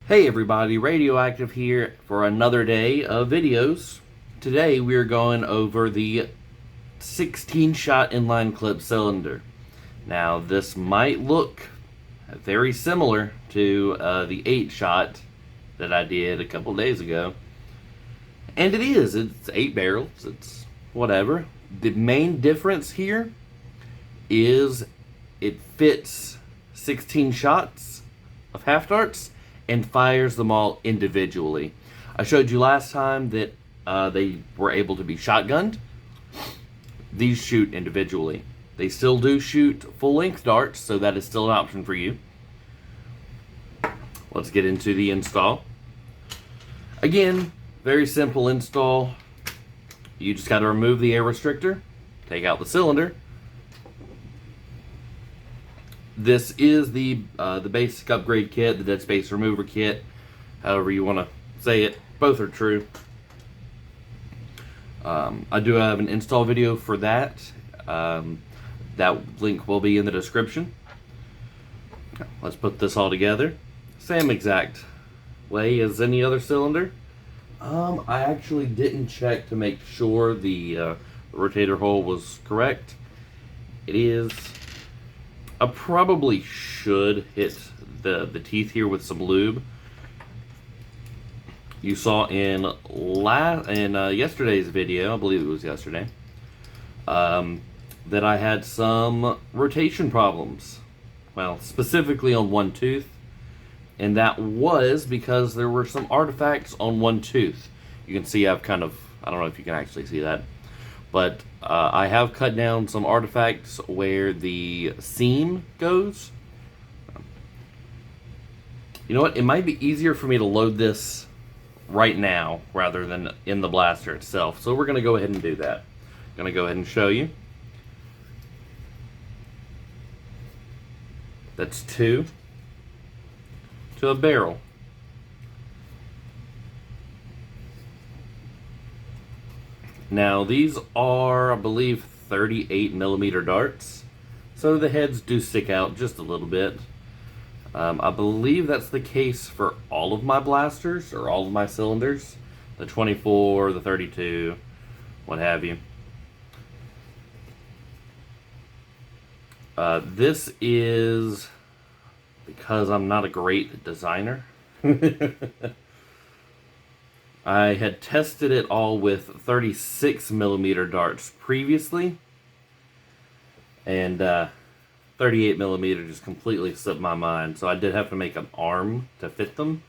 Hey everybody, Radioactive here for another day of videos. Today we are going over the 16-shot inline clip cylinder. Now this might look very similar to the 8-shot that I did a couple days ago. And it is, it's 8 barrels, it's whatever. The main difference here is it fits 16 shots of half darts and fires them all individually. I showed you last time that they were able to be shotgunned. These shoot individually. They still do shoot full-length darts, so that is still an option for you. Let's get into the install. Again, very simple install. You just got to remove the air restrictor, take out the cylinder. This is the basic upgrade kit, the dead space remover kit, however you want to say it. Both are true. I do have an install video for that. That link will be in the description. Let's put this all together. Same exact way as any other cylinder. I actually didn't check to make sure the rotator hole was correct. It is. I probably should hit the teeth here with some lube. You saw in yesterday's video, I believe it was yesterday, that I had some rotation problems. Well, specifically on one tooth, and that was because there were some artifacts on one tooth. You can see I've kind of, I don't know if you can actually see that, but I have cut down some artifacts where the seam goes. You know what? It might be easier for me to load this right now rather than in the blaster itself. So we're going to go ahead and do that. I'm going to go ahead and show you. That's 2 to a barrel. Now these are, I believe, 38mm darts, so the heads do stick out just a little bit. I believe that's the case for all of my blasters, or all of my cylinders. The 24, the 32, what have you. This is because I'm not a great designer. I had tested it all with 36mm darts previously, and 38mm just completely slipped my mind, so I did have to make an arm to fit them.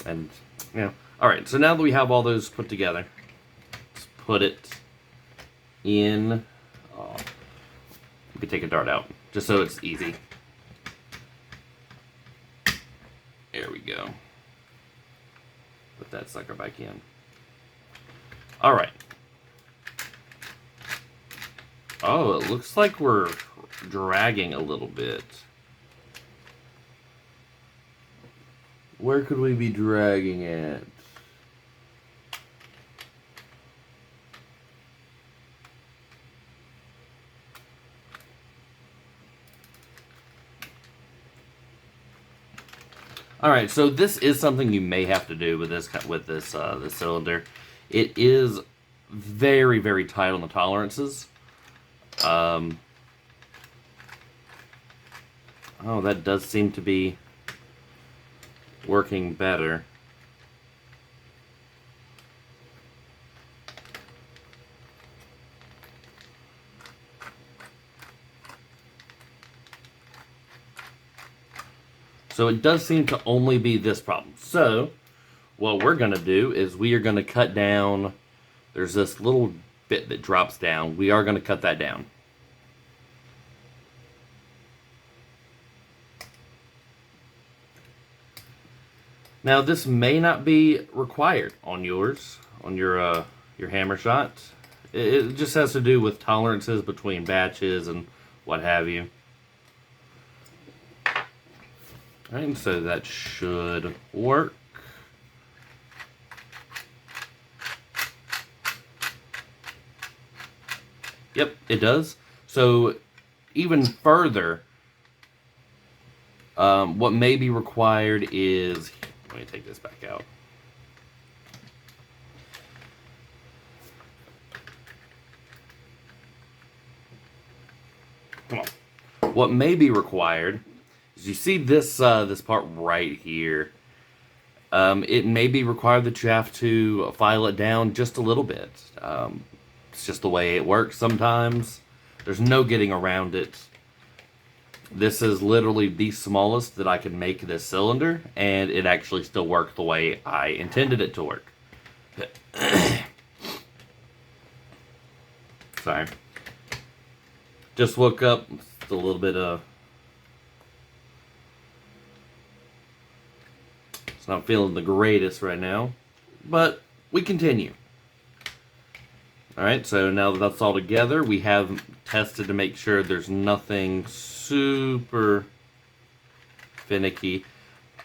And, you know, alright, so now that we have all those put together, let's put it in. Let me take a dart out, just so it's easy. There we go. Put that sucker back in. Alright. Oh, it looks like we're dragging a little bit. Where could we be dragging at? Alright, so this is something you may have to do with this cylinder. It is very, very tight on the tolerances. Oh, that does seem to be working better. So it does seem to only be this problem. So what we're going to do is we are going to cut down, there's this little bit that drops down. We are going to cut that down. Now this may not be required on yours, on your Hammershot. It just has to do with tolerances between batches and what have you. Alright, so that should work. Yep, it does. So even further What may be required is, let me take this back out. Come on. What may be required is, you see this this part right here. It may be required that you have to file it down just a little bit. It's just the way it works sometimes. There's no getting around it. This is literally the smallest that I can make this cylinder, and it actually still worked the way I intended it to work. Sorry. Just woke up. It's a little bit it's not feeling the greatest right now, but we continue. Alright, so now that that's all together, we have tested to make sure there's nothing super finicky.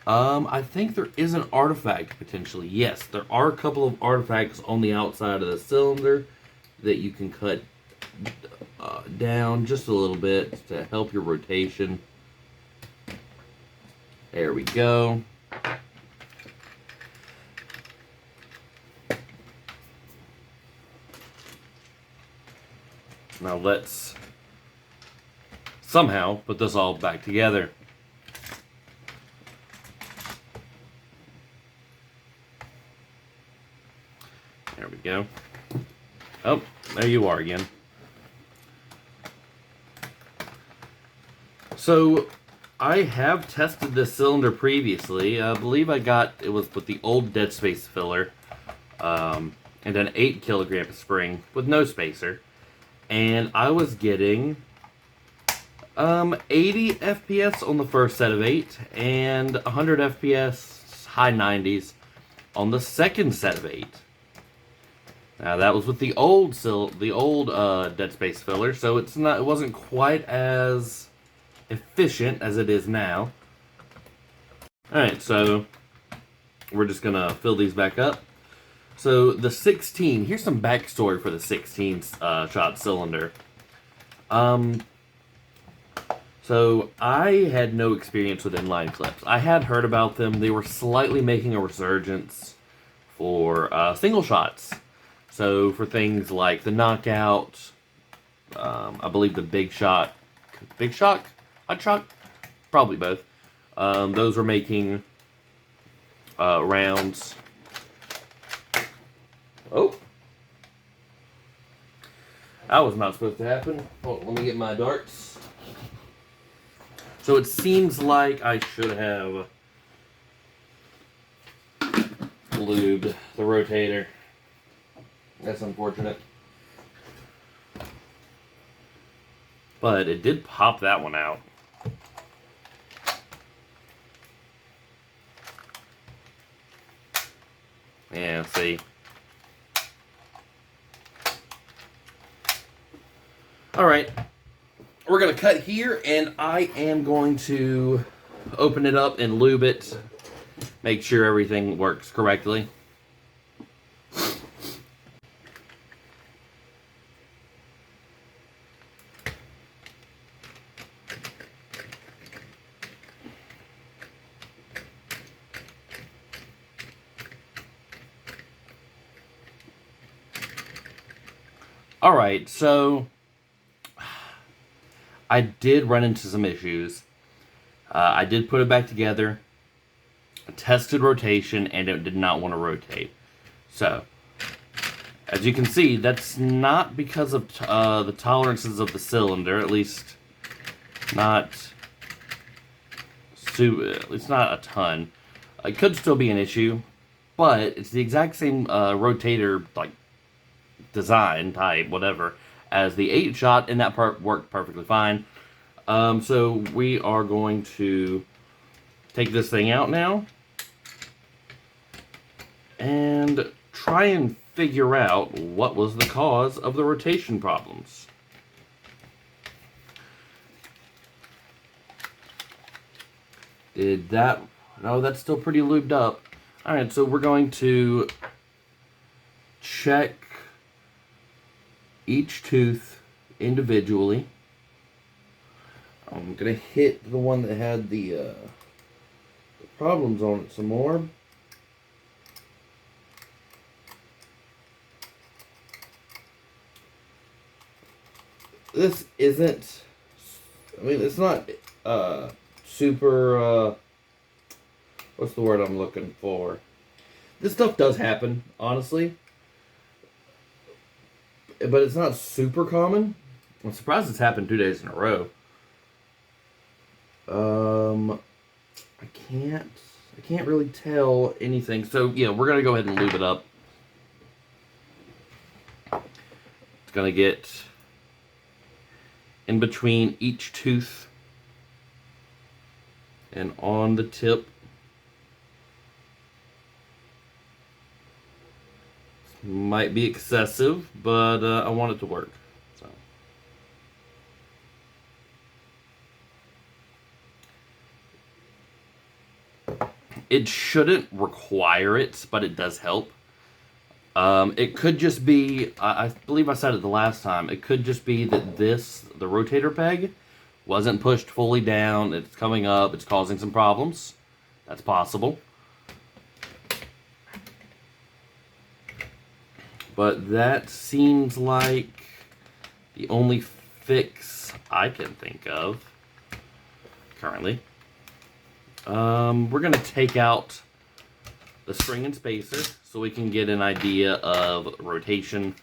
I think there is an artifact potentially. Yes, there are a couple of artifacts on the outside of the cylinder that you can cut down just a little bit to help your rotation. There we go. Now let's somehow put this all back together. There we go. Oh, there you are again. So, I have tested this cylinder previously. I believe it was with the old Dead Space filler, and an 8 kilogram spring with no spacer. And I was getting 80 FPS on the first set of 8 and 100 FPS, high 90s, on the second set of 8. Now that was with the old Dead Space filler, so it wasn't quite as efficient as it is now. Alright, so we're just gonna fill these back up. So the 16, here's some backstory for the 16 shot cylinder. So I had no experience with inline clips. I had heard about them. They were slightly making a resurgence for single shots. So for things like the Knockout, I believe the Big Shock, Hot Shock, probably both. Those were making rounds. Oh, that was not supposed to happen. Hold on, let me get my darts. So it seems like I should have lubed the rotator. That's unfortunate. But it did pop that one out. Yeah, see. Alright, we're going to cut here, and I am going to open it up and lube it, make sure everything works correctly. Alright, so I did run into some issues. I did put it back together, tested rotation, and it did not want to rotate. So, as you can see, that's not because of the tolerances of the cylinder, at least not a ton. It could still be an issue, but it's the exact same rotator, like, design, type, whatever, as the 8-shot, and that part worked perfectly fine. So we are going to take this thing out now and try and figure out what was the cause of the rotation problems. No, that's still pretty lubed up. Alright, so we're going to check each tooth individually. I'm gonna hit the one that had the problems on it some more. This isn't, I mean, it's not super, what's the word I'm looking for? This stuff does happen, honestly. But it's not super common. I'm surprised it's happened 2 days in a row. I can't really tell anything. So yeah, we're gonna go ahead and lube it up. It's gonna get in between each tooth and on the tip. Might be excessive, but I want it to work. So. It shouldn't require it, but it does help. It could just be, I believe I said it the last time, it could just be that the rotator peg, wasn't pushed fully down, it's coming up, it's causing some problems. That's possible. But that seems like the only fix I can think of currently. We're going to take out the spring and spacer so we can get an idea of rotation.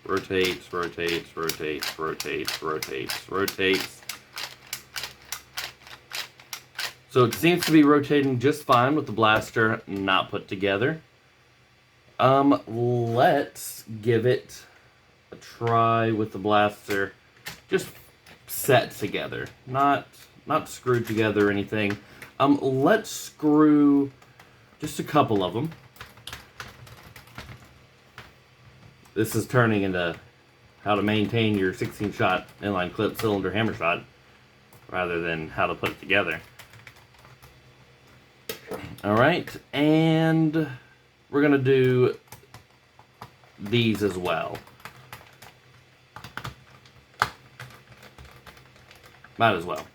Rotates, rotates, rotates, rotates, rotates, rotates. So it seems to be rotating just fine with the blaster not put together. Let's give it a try with the blaster just set together, not screwed together or anything. Let's screw just a couple of them. This is turning into how to maintain your 16-shot inline clip cylinder Hammershot rather than how to put it together. Alright, and we're going to do these as well. Might as well.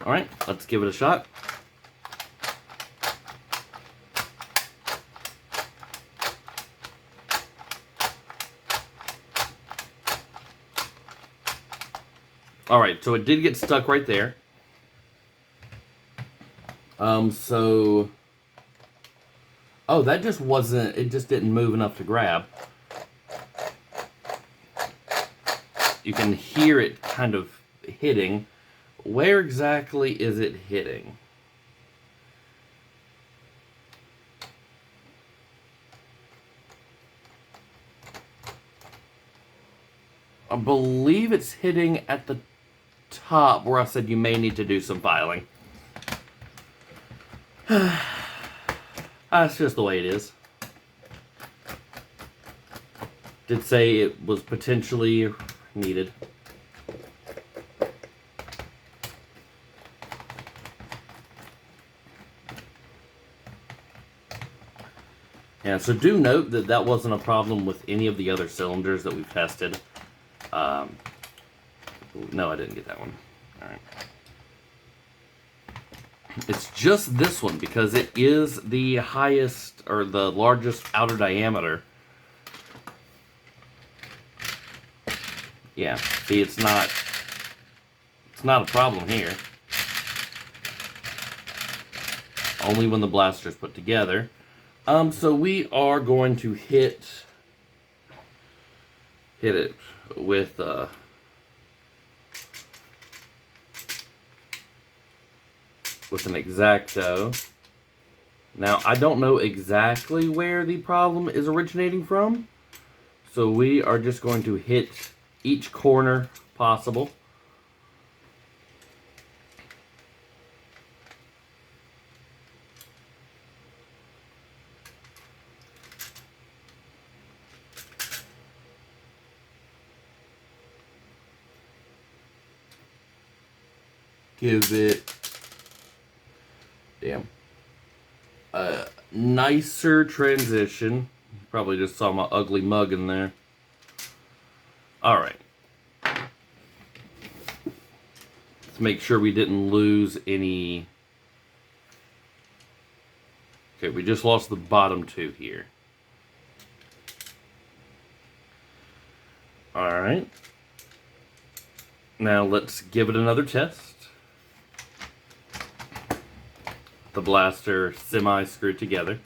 Alright, let's give it a shot. Alright, so it did get stuck right there. Oh, that just wasn't, it just didn't move enough to grab. You can hear it kind of hitting. Where exactly is it hitting? I believe it's hitting at the top where I said you may need to do some filing. That's just the way it is. Did say it was potentially needed. Yeah, so do note that that wasn't a problem with any of the other cylinders that we've tested. No, I didn't get that one. Alright. It's just this one because it is the highest or the largest outer diameter. Yeah, see, it's not a problem here. Only when the blaster's put together. So we are going to hit it with an X-Acto. Now, I don't know exactly where the problem is originating from, so we are just going to hit each corner possible. Give it a nicer transition. Probably just saw my ugly mug in there. Alright. Let's make sure we didn't lose any. Okay, we just lost the bottom two here. Alright. Now let's give it another test. The blaster semi-screwed together.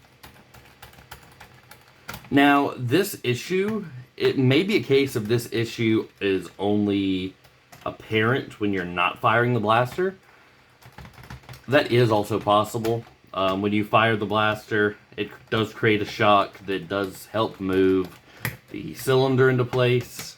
Now, this issue, it may be a case of this issue is only apparent when you're not firing the blaster. That is also possible. When you fire the blaster, it does create a shock that does help move the cylinder into place.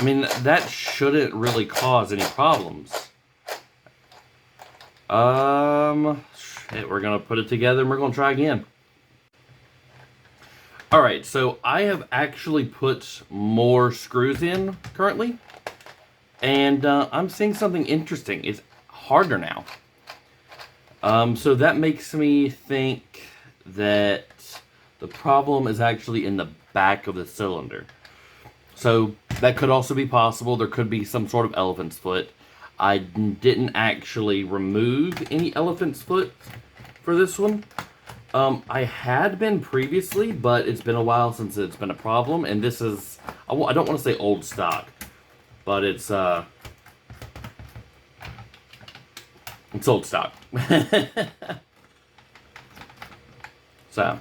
I mean, that shouldn't really cause any problems. Shit, we're gonna put it together and we're gonna try again. Alright, so I have actually put more screws in currently. And I'm seeing something interesting. It's harder now. So that makes me think that the problem is actually in the back of the cylinder. So that could also be possible. There could be some sort of elephant's foot. I didn't actually remove any elephant's foot for this one. I had been previously, but it's been a while since it's been a problem. And this is, I don't want to say old stock, but it's old stock. So,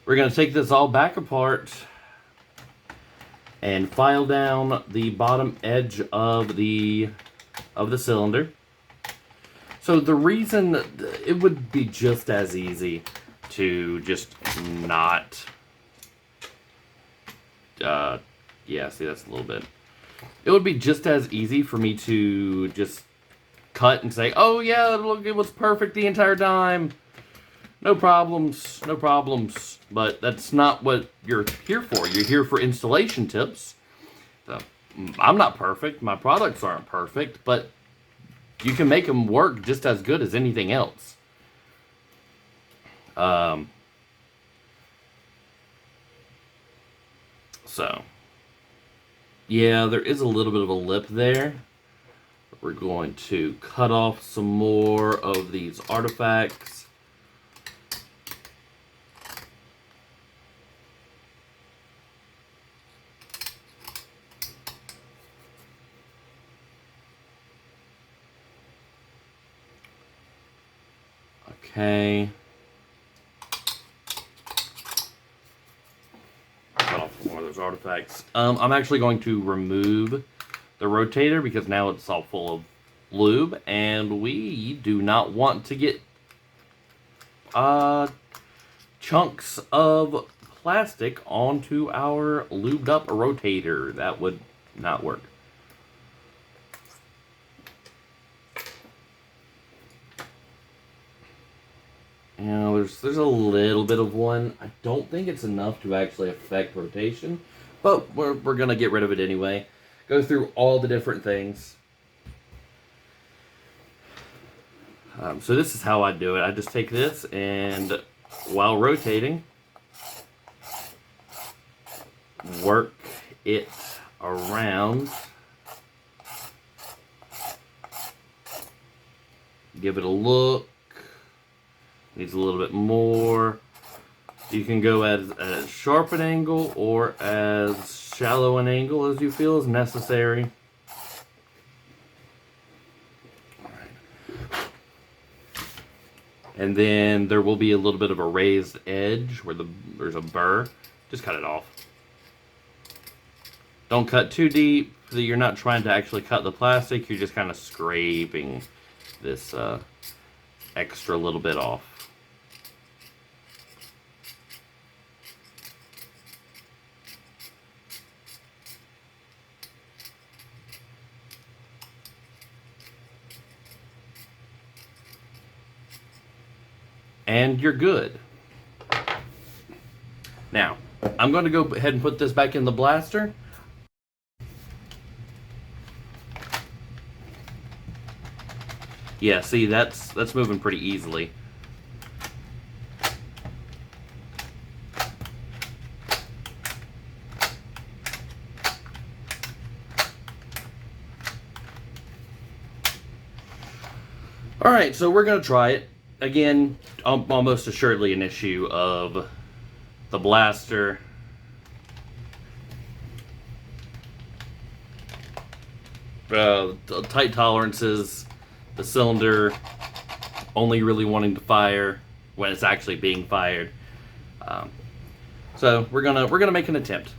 we're going to take this all back apart and file down the bottom edge of the cylinder. So the reason it would be just as easy to just not, yeah, see, that's a little bit. It would be just as easy for me to just cut and say, oh yeah, look, it was perfect the entire time. No problems, no problems. But that's not what you're here for. You're here for installation tips. So, I'm not perfect. My products aren't perfect, but you can make them work just as good as anything else. So, yeah, there is a little bit of a lip there. We're going to cut off some more of these artifacts. Okay. Cut off more of those artifacts. I'm actually going to remove the rotator because now it's all full of lube, and we do not want to get chunks of plastic onto our lubed up rotator. That would not work. You know, there's a little bit of one. I don't think it's enough to actually affect rotation, but we're gonna get rid of it anyway. Go through all the different things. So this is how I do it. I just take this and while rotating, work it around. Give it a look. Needs a little bit more. You can go as sharp an angle or as shallow an angle as you feel is necessary. And then there will be a little bit of a raised edge where there's a burr. Just cut it off. Don't cut too deep so that you're not trying to actually cut the plastic. You're just kind of scraping this extra little bit off. and you're good. Now, I'm going to go ahead and put this back in the blaster. Yeah, see, that's moving pretty easily. Alright, so we're going to try it. Again, almost assuredly an issue of the blaster. Tight tolerances, the cylinder only really wanting to fire when it's actually being fired. So we're gonna make an attempt.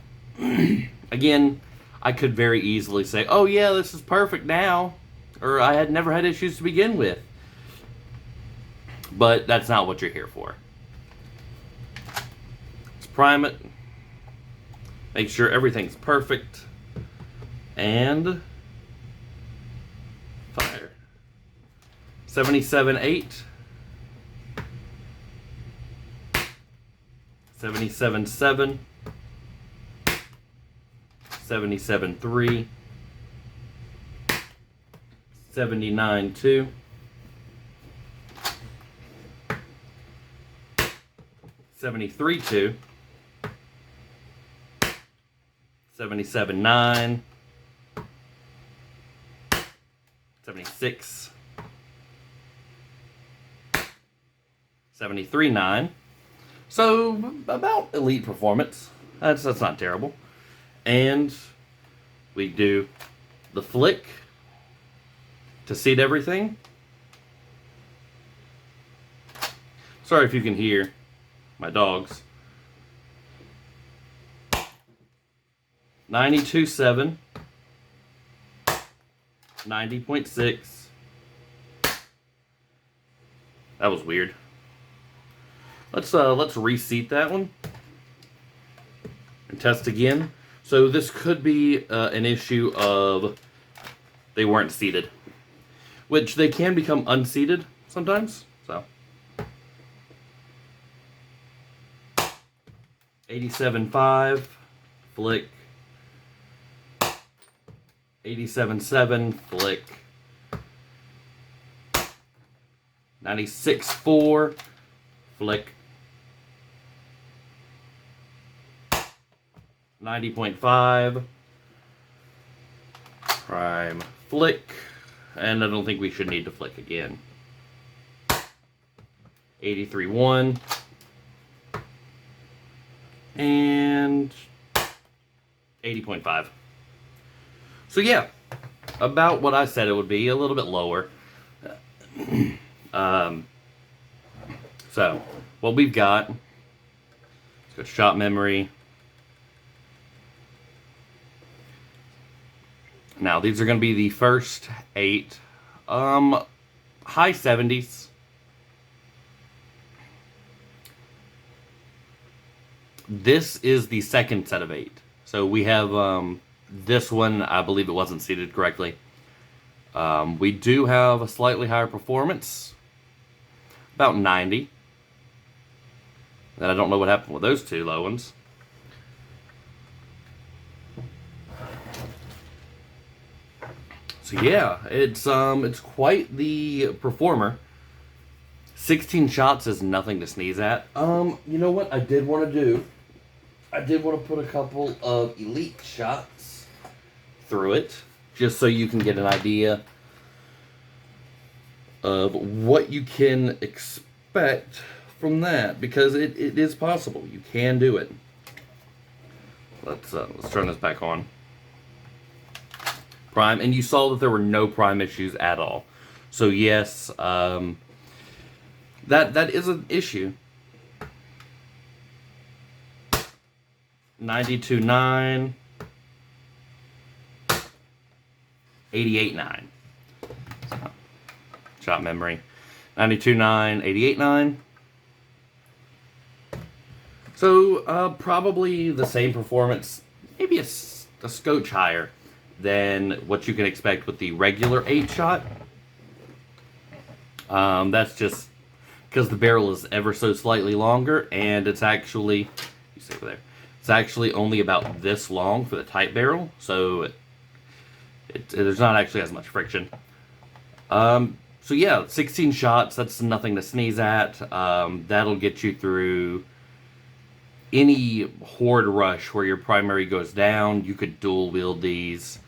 Again, I could very easily say, "Oh yeah, this is perfect now," or "I had never had issues to begin with." But that's not what you're here for. Let's prime it. Make sure everything's perfect. And fire. 77.8. 77.7. 77.3. 79.2. 73.2. 77.9. 76. 73.9. So about elite performance. That's not terrible. And we do the flick to seat everything. Sorry if you can hear my dogs. 92.7. 90.6. That was weird. Let's reseat that one and test again. So this could be an issue of they weren't seated, which they can become unseated sometimes. So 87.5 flick. 87.7 flick. 96.4 flick. 90.5 prime flick, and I don't think we should need to flick again. 83.1 and 80.5. So yeah, about what I said it would be, a little bit lower. So what we've got, let's go shot memory. Now these are going to be the first 8, high 70s. This is the second set of 8. So we have this one, I believe it wasn't seated correctly. We do have a slightly higher performance, about 90. And I don't know what happened with those two low ones. So yeah, it's quite the performer. 16 shots is nothing to sneeze at. You know what I did want to do? I did want to put a couple of elite shots through it, just so you can get an idea of what you can expect from that, because it is possible. You can do it. Let's turn this back on. Prime, and you saw that there were no prime issues at all. So yes, that is an issue. 92.9, 88.9. So, shot memory. 92.9, 88.9. So probably the same performance, maybe a scotch higher than what you can expect with the regular 8-shot. That's just because the barrel is ever so slightly longer, and it's actually, you see over there, it's actually only about this long for the tight barrel, so there's not actually as much friction. So yeah, 16 shots, that's nothing to sneeze at. That'll get you through any horde rush where your primary goes down. You could dual wield these.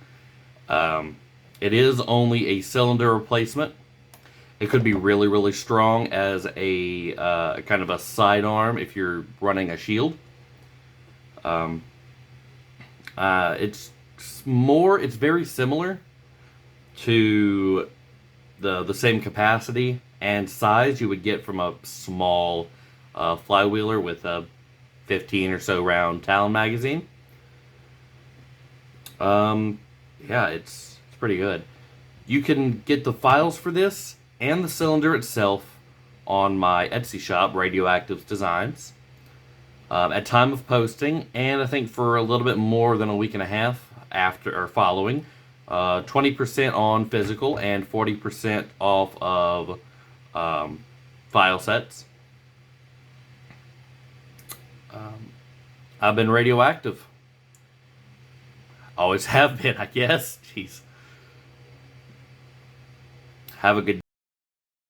It is only a cylinder replacement. It could be really, really strong as a kind of a sidearm if you're running a shield. It's very similar to the same capacity and size you would get from a small flywheeler with a 15 or so round Talon magazine. Yeah, it's pretty good. You can get the files for this and the cylinder itself on my Etsy shop, Radioactive Designs, at time of posting, and I think for a little bit more than a week and a half after or following. 20% on physical and 40% off of file sets. I've been radioactive. Always have been, I guess. Jeez. Have a good day.